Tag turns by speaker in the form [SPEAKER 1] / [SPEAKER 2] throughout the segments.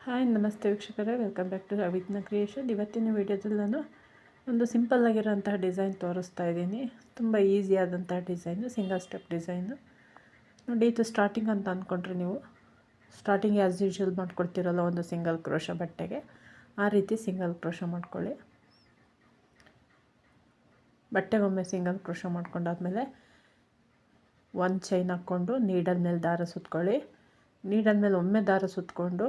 [SPEAKER 1] Hi ನಮಸ್ತೆ ವೀಕ್ಷಕರೇ, welcome back to ಅವಿಜ್ಞ creation. ಇವತ್ತಿನ ವೀಡಿಯೋದಲ್ಲಿ ನಾನು ಒಂದು ಸಿಂಪಲ್ ಆಗಿರೋಂತಹ ಡಿಸೈನ್ ತೋರಿಸ್ತಾ ಇದ್ದೀನಿ. ತುಂಬ ಈಸಿ ಆದಂತಹ ಡಿಸೈನು, ಸಿಂಗಲ್ ಸ್ಟೆಪ್ ಡಿಸೈನು ನೋಡಿ. ಇದು ಸ್ಟಾರ್ಟಿಂಗ್ ಅಂತ ಅಂದ್ಕೊಂಡ್ರೆ ನೀವು ಸ್ಟಾರ್ಟಿಂಗ್ ಆ್ಯಸ್ ಯೂಶ್ವಲ್ ಮಾಡ್ಕೊಡ್ತಿರಲ್ಲ ಒಂದು ಸಿಂಗಲ್ ಕ್ರೋಶ ಬಟ್ಟೆಗೆ, ಆ ರೀತಿ ಸಿಂಗಲ್ ಕ್ರೋಶ ಮಾಡ್ಕೊಳ್ಳಿ. ಬಟ್ಟೆಗೊಮ್ಮೆ ಸಿಂಗಲ್ ಕ್ರೋಶ ಮಾಡ್ಕೊಂಡಾದ್ಮೇಲೆ ಒಂದು ಚೈನ್ ಹಾಕ್ಕೊಂಡು ನೀಡಲ್ ಮೇಲೆ ದಾರ ಸುತ್ಕೊಳ್ಳಿ. ನೀಡಲ್ ಮೇಲೆ ಒಮ್ಮೆ ದಾರ ಸುತ್ತಕೊಂಡು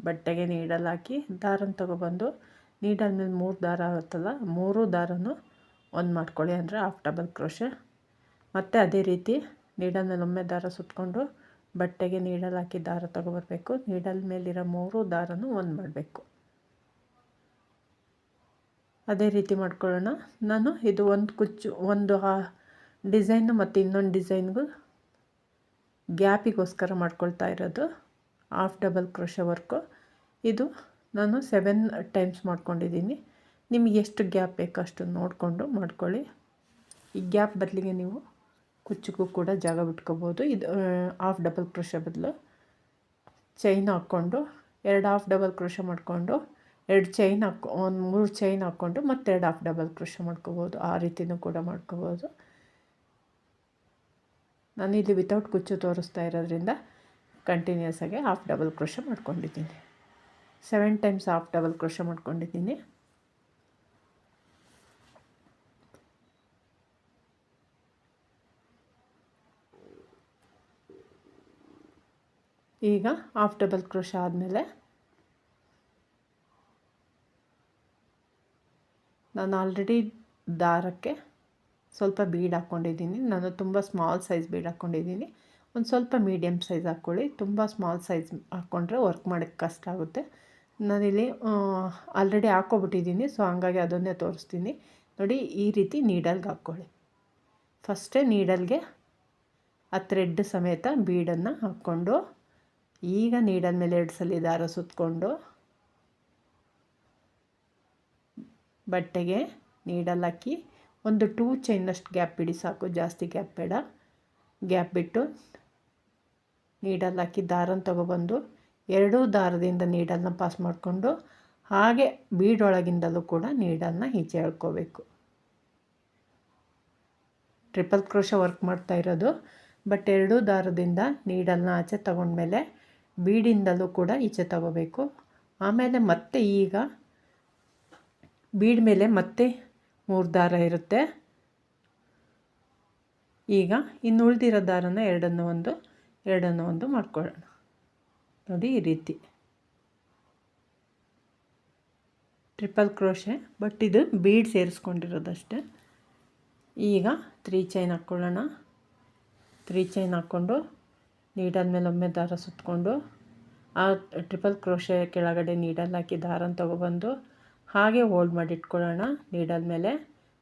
[SPEAKER 1] ಬಟ್ಟೆಗೆ ನೀಡಲ್ ಹಾಕಿ ದಾರನ ತೊಗೊಬಂದು ನೀಡಲ್ ಮೇಲೆ 3 ದಾರ ಆಗುತ್ತಲ್ಲ, 3 ದಾರನೂ ಒಂದು ಮಾಡ್ಕೊಳ್ಳಿ, ಅಂದರೆ ಹಾಫ್ ಡಬಲ್ ಕ್ರೋಶೆ. ಮತ್ತು ಅದೇ ರೀತಿ ನೀಡಲ್ ಮೇಲೆ ಒಮ್ಮೆ ದಾರ ಸುತ್ತಕೊಂಡು ಬಟ್ಟೆಗೆ ನೀಡಲ್ ಹಾಕಿ ದಾರ ತೊಗೊಬರ್ಬೇಕು. ನೀಡಲ್ ಮೇಲಿರೋ 3 ದಾರನೂ ಒಂದು ಮಾಡಬೇಕು. ಅದೇ ರೀತಿ ಮಾಡ್ಕೊಳ್ಳೋಣ. ನಾನು ಇದು ಒಂದು ಕುಚ್ಚು, ಒಂದು ಡಿಸೈನು ಮತ್ತು ಇನ್ನೊಂದು ಡಿಸೈನ್ಗೂ ಗ್ಯಾಪಿಗೋಸ್ಕರ ಮಾಡ್ಕೊಳ್ತಾ ಇರೋದು ಹಾಫ್ ಡಬಲ್ ಕ್ರೋಶೆ ವರ್ಕು. ಇದು ನಾನು 7 ಟೈಮ್ಸ್ ಮಾಡ್ಕೊಂಡಿದ್ದೀನಿ. ನಿಮಗೆ ಎಷ್ಟು ಗ್ಯಾಪ್ ಬೇಕೋ ಅಷ್ಟು ನೋಡಿಕೊಂಡು ಮಾಡ್ಕೊಳ್ಳಿ. ಈ ಗ್ಯಾಪ್ ಬದಲಿಗೆ ನೀವು ಕುಚ್ಚುಗೂ ಕೂಡ ಜಾಗ ಬಿಟ್ಕೋಬೋದು. ಇದು ಹಾಫ್ ಡಬಲ್ ಕ್ರೋಶೆ ಬದಲು ಚೈನ್ ಹಾಕ್ಕೊಂಡು 2 ಹಾಫ್ ಡಬಲ್ ಕ್ರೋಶೆ ಮಾಡಿಕೊಂಡು 2 ಚೈನ್ ಒಂದು 3 ಚೈನ್ ಹಾಕ್ಕೊಂಡು ಮತ್ತೆ 2 ಹಾಫ್ ಡಬಲ್ ಕ್ರೋಶೆ ಮಾಡ್ಕೋಬೋದು. ಆ ರೀತಿಯೂ ಕೂಡ ಮಾಡ್ಕೋಬೋದು. ನಾನಿಲ್ಲಿ ವಿತೌಟ್ ಕುಚ್ಚು ತೋರಿಸ್ತಾ ಇರೋದ್ರಿಂದ ಕಂಟಿನ್ಯೂಸ್ ಆಗಿ ಹಾಫ್ ಡಬಲ್ ಕ್ರೋಶೆ ಮಾಡ್ಕೊಂಡಿದ್ದೀನಿ. 7 ಟೈಮ್ಸ್ ಹಾಫ್ ಡಬಲ್ ಕ್ರೋಶೆ ಮಾಡ್ಕೊಂಡಿದ್ದೀನಿ. ಈಗ ಹಾಫ್ ಡಬಲ್ ಕ್ರೋಶೆ ಆದಮೇಲೆ ನಾನು ಆಲ್ರೆಡಿ ದಾರಕ್ಕೆ ಸ್ವಲ್ಪ ಬೀಡ್ ಹಾಕ್ಕೊಂಡಿದ್ದೀನಿ. ನಾನು ತುಂಬ ಸ್ಮಾಲ್ ಸೈಜ್ ಬೀಡ್ ಹಾಕ್ಕೊಂಡಿದ್ದೀನಿ. ಒಂದು ಸ್ವಲ್ಪ ಮೀಡಿಯಮ್ ಸೈಜ್ ಹಾಕ್ಕೊಳ್ಳಿ. ತುಂಬ ಸ್ಮಾಲ್ ಸೈಜ್ ಹಾಕ್ಕೊಂಡ್ರೆ ವರ್ಕ್ ಮಾಡೋಕ್ಕೆ ಕಷ್ಟ ಆಗುತ್ತೆ. ನಾನಿಲ್ಲಿ ಆಲ್ರೆಡಿ ಹಾಕ್ಕೊಬಿಟ್ಟಿದ್ದೀನಿ, ಸೊ ಹಂಗಾಗಿ ಅದನ್ನೇ ತೋರಿಸ್ತೀನಿ ನೋಡಿ. ಈ ರೀತಿ ನೀಡಲ್ಗೆ ಹಾಕ್ಕೊಳ್ಳಿ. ಫಸ್ಟೇ ನೀಡಲ್ಗೆ ಆ ಥ್ರೆಡ್ ಸಮೇತ ಬೀಡನ್ನು ಹಾಕ್ಕೊಂಡು ಈಗ ನೀಡಲ್ ಮೇಲೆ 2 ಸಲ ದಾರ ಸುತ್ತಕೊಂಡು ಬಟ್ಟೆಗೆ ನೀಡಲ್ ಹಾಕಿ ಒಂದು 2 ಚೈನಷ್ಟು ಗ್ಯಾಪ್ ಬಿಡಿ ಸಾಕು, ಜಾಸ್ತಿ ಗ್ಯಾಪ್ ಬೇಡ. ಗ್ಯಾಪ್ ಬಿಟ್ಟು ನೀಡಲ್ ಹಾಕಿ ದಾರನ ತೊಗೊಬಂದು 2 ದಾರದಿಂದ ನೀಡಲ್ನ ಪಾಸ್ ಮಾಡಿಕೊಂಡು ಹಾಗೆ ಬೀಡೊಳಗಿಂದಲೂ ಕೂಡ ನೀಡಲ್ನ ಈಚೆ ಎಳ್ಕೋಬೇಕು. ಟ್ರಿಪಲ್ ಕ್ರೋಶೆ ವರ್ಕ್ ಮಾಡ್ತಾ ಇರೋದು, ಬಟ್ 2 ದಾರದಿಂದ ನೀಡಲ್ನ ಆಚೆ ತಗೊಂಡ್ಮೇಲೆ ಬೀಡಿಂದಲೂ ಕೂಡ ಈಚೆ ತಗೋಬೇಕು. ಆಮೇಲೆ ಮತ್ತೆ ಈಗ ಬೀಡ್ ಮೇಲೆ ಮತ್ತೆ 3 ದಾರ ಇರುತ್ತೆ. ಈಗ ಇನ್ನು ಉಳಿದಿರೋ ದಾರನ ಎರಡನ್ನು ಒಂದು ಮಾಡ್ಕೊಳ್ಳೋಣ ನೋಡಿ. ಈ ರೀತಿ ಟ್ರಿಪಲ್ ಕ್ರೋಶೆ, ಬಟ್ ಇದು ಬೀಡ್ ಸೇರಿಸ್ಕೊಂಡಿರೋದಷ್ಟೇ. ಈಗ 3 ಚೈನ್ ಹಾಕ್ಕೊಳ್ಳೋಣ. 3 ಚೈನ್ ಹಾಕ್ಕೊಂಡು ನೀಡಲ್ ಮೇಲೆ ಒಮ್ಮೆ ದಾರ ಸುತ್ತಕೊಂಡು ಆ ಟ್ರಿಪಲ್ ಕ್ರೋಶೆ ಕೆಳಗಡೆ ನೀಡಲ್ ಹಾಕಿ ದಾರನ ತೊಗೊಬಂದು ಹಾಗೆ ಹೋಲ್ಡ್ ಮಾಡಿ ಇಟ್ಕೊಳ್ಳೋಣ ನೀಡಲ್ ಮೇಲೆ.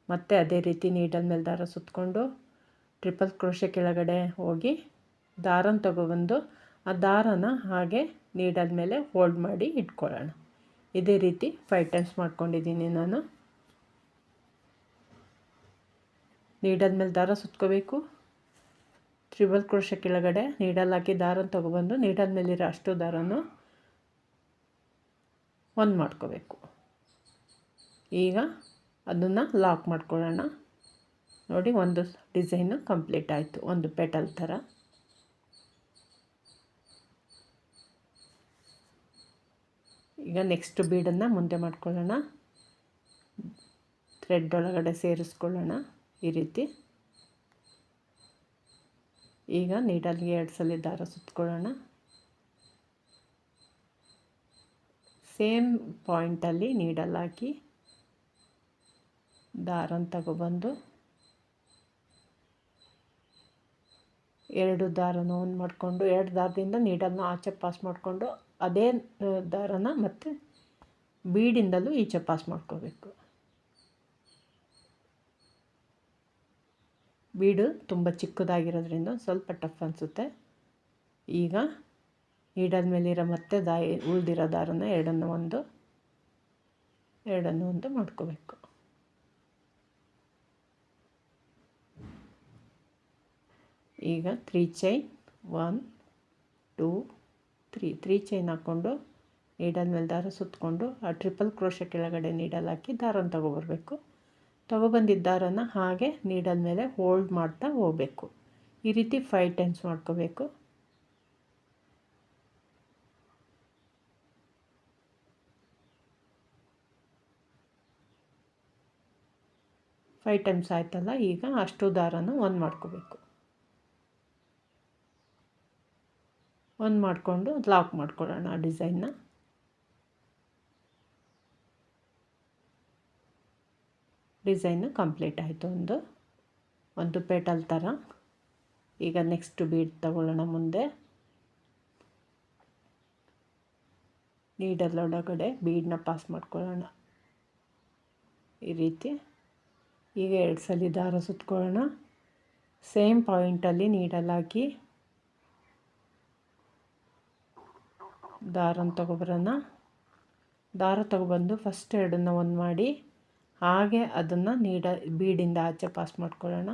[SPEAKER 1] ಮತ್ತೆ ಅದೇ ರೀತಿ ನೀಡಲ್ ಮೇಲೆ ದಾರ ಸುತ್ತಕೊಂಡು ಟ್ರಿಪಲ್ ಕ್ರೋಶೆ ಕೆಳಗಡೆ ಹೋಗಿ ದಾರನ ತೊಗೊಬಂದು ಆ ದಾರನ ಹಾಗೆ ನೀಡಲ್ ಮೇಲೆ ಹೋಲ್ಡ್ ಮಾಡಿ ಇಟ್ಕೊಳ್ಳೋಣ. ಇದೇ ರೀತಿ 5 ಟೈಮ್ಸ್ ಮಾಡ್ಕೊಂಡಿದ್ದೀನಿ ನಾನು. ನೀಡಲ್ ಮೇಲೆ ದಾರ ಸುತ್ಕೋಬೇಕು, ಟ್ರಿಪಲ್ ಕ್ರೋಶೆ ಕೆಳಗಡೆ ನೀಡಲ್ ಹಾಕಿ ದಾರನ ತೊಗೊಬಂದು ನೀಡಲ್ ಮೇಲಿರೋ ಅಷ್ಟು ದಾರನೂ ಒಂದು ಮಾಡ್ಕೋಬೇಕು. ಈಗ ಅದನ್ನು ಲಾಕ್ ಮಾಡ್ಕೊಳ್ಳೋಣ ನೋಡಿ. ಒಂದು ಡಿಸೈನು ಕಂಪ್ಲೀಟ್ ಆಯಿತು, ಒಂದು ಪೆಟಲ್ ಥರ. ಈಗ ನೆಕ್ಸ್ಟ್ ಬೀಡನ್ನು ಮುಂದೆ ಮಾಡ್ಕೊಳ್ಳೋಣ. ಥ್ರೆಡ್ ಒಳಗಡೆ ಸೇರಿಸ್ಕೊಳ್ಳೋಣ ಈ ರೀತಿ. ಈಗ ನೀಡಲ್ಗೆ 2 ಸಲ ದಾರ ಸುತ್ತಕೊಳ್ಳೋಣ. ಸೇಮ್ ಪಾಯಿಂಟಲ್ಲಿ ನೀಡಲ್ ಹಾಕಿ ದಾರನ ತಗೊಬಂದು 2 ದಾರನ ಒಂದು ಮಾಡಿಕೊಂಡು 2 ದಾರದಿಂದ ನೀಡಲ್ನ ಆಚೆ ಪಾಸ್ ಮಾಡಿಕೊಂಡು ಅದೇ ದಾರನ ಮತ್ತು ಬೀಡಿಂದಲೂ ಈಚೆ ಪಾಸ್ ಮಾಡ್ಕೋಬೇಕು. ಬೀಡು ತುಂಬ ಚಿಕ್ಕದಾಗಿರೋದ್ರಿಂದ ಸ್ವಲ್ಪ ಟಫ್ ಅನಿಸುತ್ತೆ. ಈಗ ನೀಡಲ್ ಮೇಲಿರೋ ಮತ್ತೆ ಉಳಿದಿರೋ ದಾರನ ಎರಡನ್ನು ಒಂದು ಮಾಡ್ಕೋಬೇಕು. ಈಗ 3 ಚೈನ್ 1 2 3 ಚೈನ್ ಹಾಕ್ಕೊಂಡು ನೀಡಲ್ ಮೇಲೆ ದಾರ ಸುತ್ತಕೊಂಡು ಆ ಟ್ರಿಪಲ್ ಕ್ರೋಶೆ ಕೆಳಗಡೆ ನೀಡಲ್ ಹಾಕಿ ದಾರನ ತೊಗೊಬರ್ಬೇಕು. ತೊಗೊಬಂದಿದ್ದ ದಾರನ ಹಾಗೆ ನೀಡಲ್ ಮೇಲೆ ಹೋಲ್ಡ್ ಮಾಡ್ತಾ ಹೋಗಬೇಕು. ಈ ರೀತಿ 5 ಟೈಮ್ಸ್ ಮಾಡ್ಕೋಬೇಕು. ಫೈವ್ ಟೈಮ್ಸ್ ಆಯ್ತಲ್ಲ, ಈಗ ಅಷ್ಟು ದಾರನ ಒಂದು ಮಾಡ್ಕೋಬೇಕು. ಒಂದು ಮಾಡಿಕೊಂಡು ಲಾಕ್ ಮಾಡ್ಕೊಳ್ಳೋಣ ಆ ಡಿಸೈನ್ನ. ಡಿಸೈನು ಕಂಪ್ಲೀಟ್ ಆಯಿತು. ಒಂದು ಪೇಟಲ್ ಥರ. ಈಗ ನೆಕ್ಸ್ಟ್ ಬೀಡ್ ತಗೊಳ್ಳೋಣ. ಮುಂದೆ ನೀಡಲ್ ಒಳಗಡೆ ಬೀಡನ್ನ ಪಾಸ್ ಮಾಡ್ಕೊಳ್ಳೋಣ ಈ ರೀತಿ. ಈಗ 2 ಸಲ ದಾರ ಸುತ್ಕೊಳ್ಳೋಣ. ಸೇಮ್ ಪಾಯಿಂಟಲ್ಲಿ ನೀಡಲ್ ಹಾಕಿ ದಾರನ ತೊಗೊಬರೋಣ. ದಾರ ತೊಗೊಬಂದು ಫಸ್ಟ್ 2ನ್ನ ಒಂದು ಮಾಡಿ ಹಾಗೆ ಅದನ್ನು ಬೀಡಿಂದ ಆಚೆ ಪಾಸ್ ಮಾಡ್ಕೊಳ್ಳೋಣ.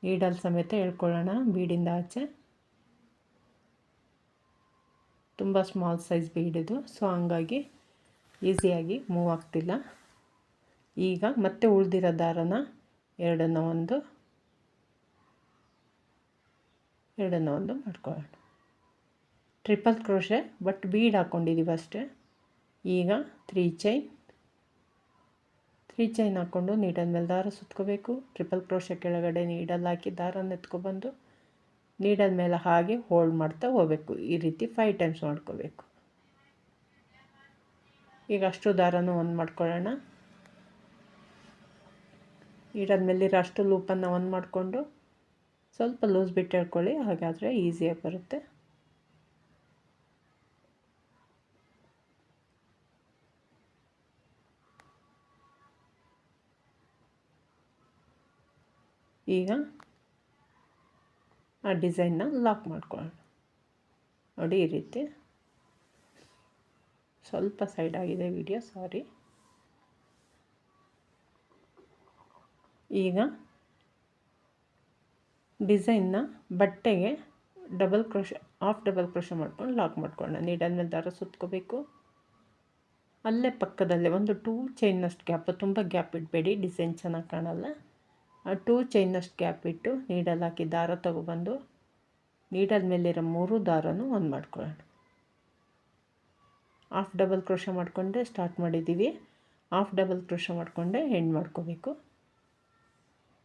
[SPEAKER 1] ನೀಡಲ್ ಸಮೇತ ಎಳ್ಕೊಳ್ಳೋಣ ಬೀಡಿಂದ ಆಚೆ. ತುಂಬ ಸ್ಮಾಲ್ ಸೈಜ್ ಬೀಡಿದು, ಸೊ ಹಂಗಾಗಿ ಈಸಿಯಾಗಿ ಮೂವ್ ಆಗ್ತಿಲ್ಲ. ಈಗ ಮತ್ತೆ ಉಳಿದಿರೋ ದಾರನ ಎರಡನ್ನ ಒಂದು ಮಾಡ್ಕೊಳ್ಳೋಣ. ಟ್ರಿಪಲ್ ಕ್ರೋಶೆ ಬಟ್ ಬೀಡ್ ಹಾಕ್ಕೊಂಡಿದ್ದೀವಿ ಅಷ್ಟೇ. ಈಗ 3 ಚೈನ್ ಹಾಕ್ಕೊಂಡು ನೀಡಲ್ ಮೇಲೆ ದಾರ ಸುತ್ಕೋಬೇಕು. ಟ್ರಿಪಲ್ ಕ್ರೋಶೆ ಕೆಳಗಡೆ ನೀಡಲ್ ಹಾಕಿ ದಾರನ ಎತ್ಕೊಬಂದು ನೀಡಲ್ ಮೇಲೆ ಹಾಗೆ ಹೋಲ್ಡ್ ಮಾಡ್ತಾ ಹೋಗಬೇಕು. ಈ ರೀತಿ 5 ಟೈಮ್ಸ್ ಮಾಡ್ಕೋಬೇಕು. ಈಗ ಅಷ್ಟು ದಾರನೂ ಒಂದು ಮಾಡ್ಕೊಳ್ಳೋಣ. ನೀಡಲ್ ಮೇಲಿರೋ ಅಷ್ಟು ಲೂಪನ್ನು ಒಂದು ಮಾಡಿಕೊಂಡು ಸ್ವಲ್ಪ ಲೂಸ್ ಬಿಟ್ಟು ಹೇಳ್ಕೊಳ್ಳಿ, ಹಾಗಾದರೆ ಈಸಿಯಾಗಿ ಬರುತ್ತೆ. ಈಗ ಆ ಡಿಸೈನ್ನ ಲಾಕ್ ಮಾಡ್ಕೊಳ್ಳೋಣ. ನೋಡಿ ಈ ರೀತಿ. ಸ್ವಲ್ಪ ಸೈಡ್ ಆಗಿದೆ ವಿಡಿಯೋ, ಸಾರಿ. ಈಗ ಡಿಸೈನ್ನ ಬಟ್ಟೆಗೆ ಹಾಫ್ ಡಬಲ್ ಕ್ರೋಶೆ ಮಾಡ್ಕೊಂಡು ಲಾಕ್ ಮಾಡ್ಕೊಳ್ಳೋಣ. ನೀಡಲ್ ಮೇಲೆ ದಾರ ಸುತ್ಕೋಬೇಕು. ಅಲ್ಲೇ ಪಕ್ಕದಲ್ಲೇ ಒಂದು 2 ಚೈನ್ನಷ್ಟು ಗ್ಯಾಪ್, ತುಂಬ ಗ್ಯಾಪ್ ಇಡಬೇಡಿ, ಡಿಸೈನ್ ಚೆನ್ನಾಗಿ ಕಾಣಲ್ಲ. ಆ 2 ಚೈನ್ನಷ್ಟು ಗ್ಯಾಪ್ ಇಟ್ಟು ನೀಡಲ್ ಹಾಕಿ ದಾರ ತೊಗೊಬಂದು ನೀಡಲ್ ಮೇಲಿರೋ 3 ದಾರನೂ ಒಂದು ಮಾಡ್ಕೊಳ್ಳೋಣ. ಹಾಫ್ ಡಬಲ್ ಕ್ರೋಶೆ ಮಾಡಿಕೊಂಡೆ ಸ್ಟಾರ್ಟ್ ಮಾಡಿದ್ದೀವಿ. ಹಾಫ್ ಡಬಲ್ ಕ್ರೋಶೆ ಮಾಡಿಕೊಂಡೆ ಎಂಡ್ ಮಾಡ್ಕೋಬೇಕು.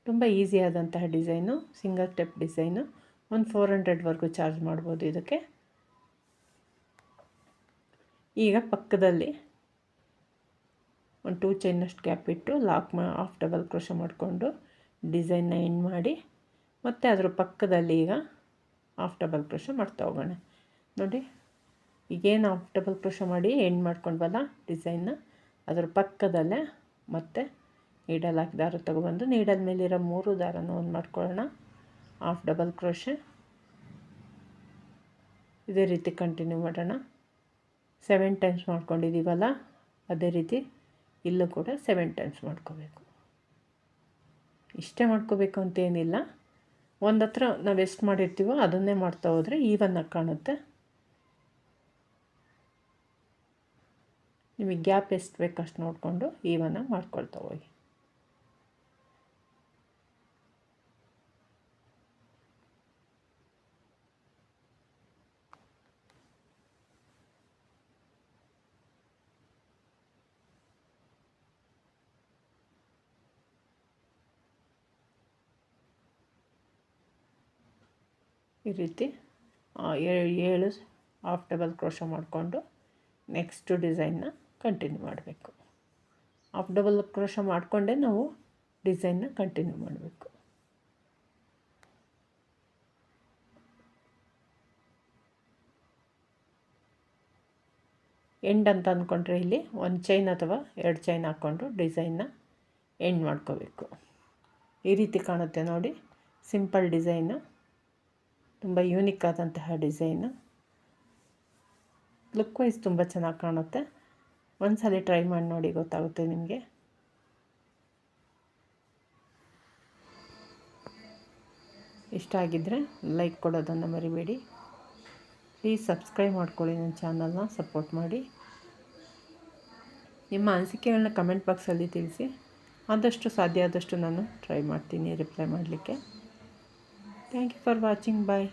[SPEAKER 1] ತುಂಬ ಈಸಿಯಾದಂತಹ ಡಿಸೈನು, ಸಿಂಗಲ್ ಸ್ಟೆಪ್ ಡಿಸೈನು. ಒಂದು 400ವರೆಗೂ ಚಾರ್ಜ್ ಮಾಡ್ಬೋದು ಇದಕ್ಕೆ. ಈಗ ಪಕ್ಕದಲ್ಲಿ ಒಂದು 2 ಚೈನಷ್ಟು ಗ್ಯಾಪ್ ಇಟ್ಟು ಹಾಫ್ ಡಬಲ್ ಕ್ರೋಶೆ ಮಾಡಿಕೊಂಡು ಡಿಸೈನ್ನ ಎಂಡ್ ಮಾಡಿ ಮತ್ತು ಅದರ ಪಕ್ಕದಲ್ಲಿ ಈಗ ಹಾಫ್ ಡಬಲ್ ಕ್ರೋಶೆ ಮಾಡ್ತಾ ಹೋಗೋಣ. ನೋಡಿ ಈಗೇನು ಹಾಫ್ ಡಬಲ್ ಕ್ರೋಶೆ ಮಾಡಿ ಎಂಡ್ ಮಾಡ್ಕೊಂಡ್ವಲ್ಲ ಡಿಸೈನ್ನ, ಅದರ ಪಕ್ಕದಲ್ಲೇ ಮತ್ತೆ ನೀಡಲ್ ಹಾಕಿ ದಾರ ತೊಗೊಬಂದು ನೀಡಲ್ ಮೇಲಿರೋ 3 ದಾರನೂ ಒಂದು ಮಾಡ್ಕೊಳ್ಳೋಣ. ಹಾಫ್ ಡಬಲ್ ಕ್ರೋಶೆ ಇದೇ ರೀತಿ ಕಂಟಿನ್ಯೂ ಮಾಡೋಣ. 7 ಟೈಮ್ಸ್ ಮಾಡ್ಕೊಂಡಿದ್ದೀವಲ್ಲ, ಅದೇ ರೀತಿ ಇಲ್ಲೂ ಕೂಡ 7 ಟೈಮ್ಸ್ ಮಾಡ್ಕೋಬೇಕು. ಇಷ್ಟೇ ಮಾಡ್ಕೋಬೇಕು ಅಂತೇನಿಲ್ಲ. ಒಂದು ಹತ್ರ ನಾವು ಎಷ್ಟು ಮಾಡಿರ್ತೀವೋ ಅದನ್ನೇ ಮಾಡ್ತಾ ಹೋದರೆ ಈವನ್ನಾಗಿ ಕಾಣುತ್ತೆ. ನಿಮಗೆ ಗ್ಯಾಪ್ ಎಷ್ಟು ಬೇಕು ಅಷ್ಟು ನೋಡಿಕೊಂಡು ಈವನ್ನಾಗಿ ಮಾಡ್ಕೊಳ್ತಾ ಹೋಗಿ. ಈ ರೀತಿ 7 ಹಾಫ್ ಡಬಲ್ ಕ್ರೋಶೆ ಮಾಡಿಕೊಂಡು ನೆಕ್ಸ್ಟ್ ಡಿಸೈನ್ನ ಕಂಟಿನ್ಯೂ ಮಾಡಬೇಕು. ಹಾಫ್ ಡಬಲ್ ಕ್ರೋಶೆ ಮಾಡಿಕೊಂಡೇ ನಾವು ಡಿಸೈನ್ನ ಕಂಟಿನ್ಯೂ ಮಾಡಬೇಕು. ಎಂಡ್ ಅಂತ ಅಂದ್ಕೊಂಡ್ರೆ ಇಲ್ಲಿ 1 ಚೈನ್ ಅಥವಾ 2 ಚೈನ್ ಹಾಕ್ಕೊಂಡು ಡಿಸೈನ್ನ ಎಂಡ್ ಮಾಡ್ಕೋಬೇಕು. ಈ ರೀತಿ ಕಾಣುತ್ತೆ ನೋಡಿ. ಸಿಂಪಲ್ ಡಿಸೈನು, ತುಂಬ ಯೂನಿಕ್ ಆದಂತಹ ಡಿಸೈನು. ಲುಕ್ ವೈಸ್ ತುಂಬ ಚೆನ್ನಾಗಿ ಕಾಣುತ್ತೆ. ಒಂದ್ಸಲ ಟ್ರೈ ಮಾಡಿ ನೋಡಿ, ಗೊತ್ತಾಗುತ್ತೆ ನಿಮಗೆ. ಇಷ್ಟ ಆಗಿದ್ದರೆ ಲೈಕ್ ಕೊಡೋದನ್ನು ಮರಿಬೇಡಿ. ಪ್ಲೀಸ್ ಸಬ್ಸ್ಕ್ರೈಬ್ ಮಾಡ್ಕೊಳ್ಳಿ, ನನ್ನ ಚಾನಲ್ನ ಸಪೋರ್ಟ್ ಮಾಡಿ. ನಿಮ್ಮ ಅನಿಸಿಕೆಗಳನ್ನ ಕಮೆಂಟ್ ಬಾಕ್ಸಲ್ಲಿ ತಿಳಿಸಿ. ಆದಷ್ಟು ಸಾಧ್ಯ ಆದಷ್ಟು ನಾನು ಟ್ರೈ ಮಾಡ್ತೀನಿ ರಿಪ್ಲೈ ಮಾಡಲಿಕ್ಕೆ. Thank you for watching. Bye.